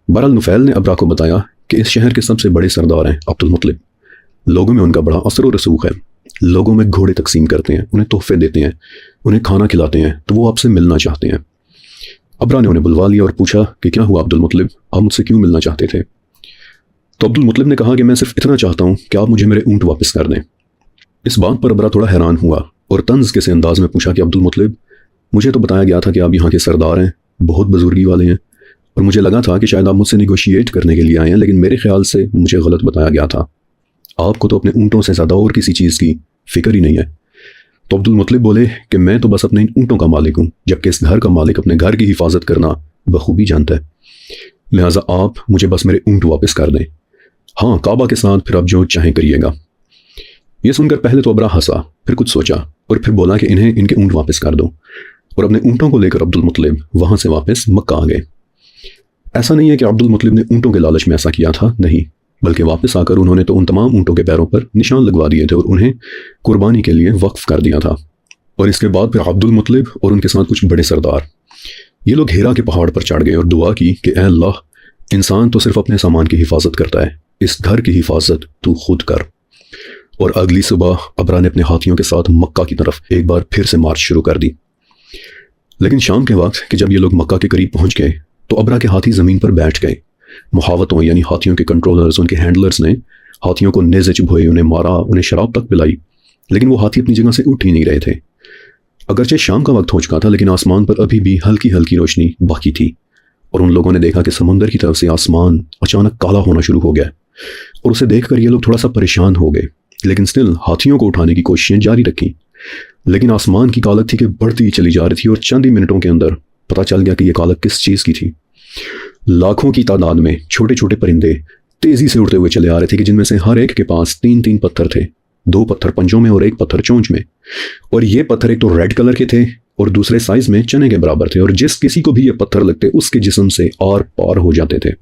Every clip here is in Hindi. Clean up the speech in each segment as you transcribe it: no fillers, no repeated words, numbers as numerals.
बहरहाल नुफैल ने अबरा को बताया कि इस शहर के सबसे बड़े सरदार हैं अब्दुल मुत्तलिब। लोगों में उनका बड़ा असर और रसूख है। लोगों में घोड़े तकसीम करते हैं, उन्हें तोहफे देते हैं, उन्हें खाना खिलाते हैं, तो वो आपसे मिलना चाहते हैं। अबरा ने उन्हें बुलवा लिया और पूछा कि क्या हुआ अब्दुल मुत्तलिब, आप मुझसे क्यों मिलना चाहते थे? तो अब्दुल मुत्तलिब ने कहा कि मैं सिर्फ इतना चाहता हूँ कि आप मुझे मेरे ऊँट वापस कर दें। इस बात पर अबरा थोड़ा हैरान हुआ और तंज के से अंदाज में पूछा कि अब्दुल मुत्तलिब, मुझे तो बताया गया था कि आप यहाँ के सरदार हैं, बहुत बुजुर्गी वाले हैं, और मुझे लगा था कि शायद आप मुझसे निगोशिएट करने के लिए आए हैं, लेकिन मेरे ख्याल से मुझे गलत बताया गया था। आपको तो अपने ऊँटों से ज़्यादा और किसी चीज़ की फिक्र ही नहीं है। तो अब्दुल मुत्तलिब बोले कि मैं तो बस अपने ऊँटों का मालिक हूँ, जबकि इस घर का मालिक अपने घर की हिफाजत करना बखूबी जानता है। लिहाजा आप मुझे बस मेरे ऊँट वापस कर दें। हाँ, काबा के साथ फिर आप जो चाहें करिएगा। यह सुनकर पहले तो अबरा हंसा, फिर कुछ सोचा और फिर बोला कि इन्हें इनके ऊँट वापस कर दो। और अपने ऊँटों को लेकर अब्दुल मुत्तलिब वहाँ से वापस मक्का आ गए। ऐसा नहीं है कि अब्दुल मुत्तलिब ने ऊँटों के लालच में ऐसा किया था, नहीं, बल्कि वापस आकर उन्होंने तो उन तमाम ऊँटों के पैरों पर निशान लगवा दिए थे और उन्हें कुर्बानी के लिए वक्फ कर दिया था। और इसके बाद फिर अब्दुल मुत्तलिब और उनके साथ कुछ बड़े सरदार, ये लोग हिरा के पहाड़ पर चढ़ गए और दुआ की कि ऐ अल्लाह, इंसान तो सिर्फ अपने सामान की हिफाजत करता है, इस घर की हिफाजत तू खुद कर। और अगली सुबह अबरा ने अपने हाथियों के साथ मक्का की तरफ एक बार फिर से मार्च शुरू कर दी। लेकिन शाम के वक्त कि जब ये लोग मक्का के करीब पहुंच गए तो अबरा के हाथी ज़मीन पर बैठ गए। मुहावतों यानी हाथियों के कंट्रोलर्स, उनके हैंडलर्स ने हाथियों को नेज़े चुभोए, उन्हें मारा, उन्हें शराब तक पिलाई, लेकिन वो हाथी अपनी जगह से उठ ही नहीं रहे थे। अगरचे शाम का वक्त हो चुका था, लेकिन आसमान पर अभी भी हल्की हल्की रोशनी बाकी थी और उन लोगों ने देखा कि समुंदर की तरफ से आसमान अचानक काला होना शुरू हो गया। और उसे देखकर ये लोग थोड़ा सा परेशान हो गए, लेकिन स्टिल हाथियों को उठाने की कोशिशें जारी रखी। लेकिन आसमान की कालक थी कि बढ़ती चली जा रही थी और चंद ही मिनटों के अंदर पता चल गया कि यह कालक किस चीज़ की थी। लाखों की तादाद में छोटे छोटे परिंदे तेजी से उड़ते हुए चले आ रहे थे कि जिनमें से हर एक के पास 3-3 पत्थर थे, 2 पत्थर पंजों में और 1 पत्थर चोंच में। और ये पत्थर एक तो रेड कलर के थे और दूसरे साइज में चने के बराबर थे, और जिस किसी को भी ये पत्थर लगते उसके जिस्म से आर पार हो जाते थे।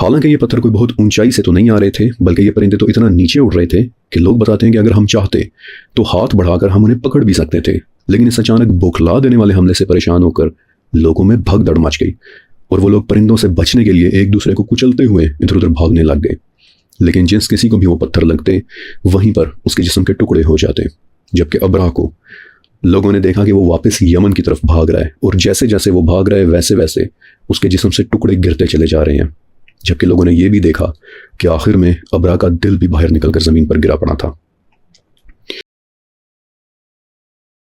हालांकि ये पत्थर कोई बहुत ऊंचाई से तो नहीं आ रहे थे, बल्कि ये परिंदे तो इतना नीचे उड़ रहे थे कि लोग बताते हैं कि अगर हम चाहते तो हाथ बढ़ाकर हम उन्हें पकड़ भी सकते थे। लेकिन इस अचानक बौखला देने वाले हमले से परेशान होकर लोगों में भगदड़ मच गई और वो लोग परिंदों से बचने के लिए एक दूसरे को कुचलते हुए इधर उधर भागने लग गए। लेकिन जिस किसी को भी वो पत्थर लगते वहीं पर उसके जिस्म के टुकड़े हो जाते। जबकि अबरा को लोगों ने देखा कि वो वापस यमन की तरफ भाग रहा है, और जैसे जैसे वो भाग रहा है वैसे वैसे उसके जिस्म से टुकड़े गिरते चले जा रहे हैं। जबकि लोगों ने यह भी देखा कि आखिर में अबरा का दिल भी बाहर निकलकर ज़मीन पर गिरा पड़ा था।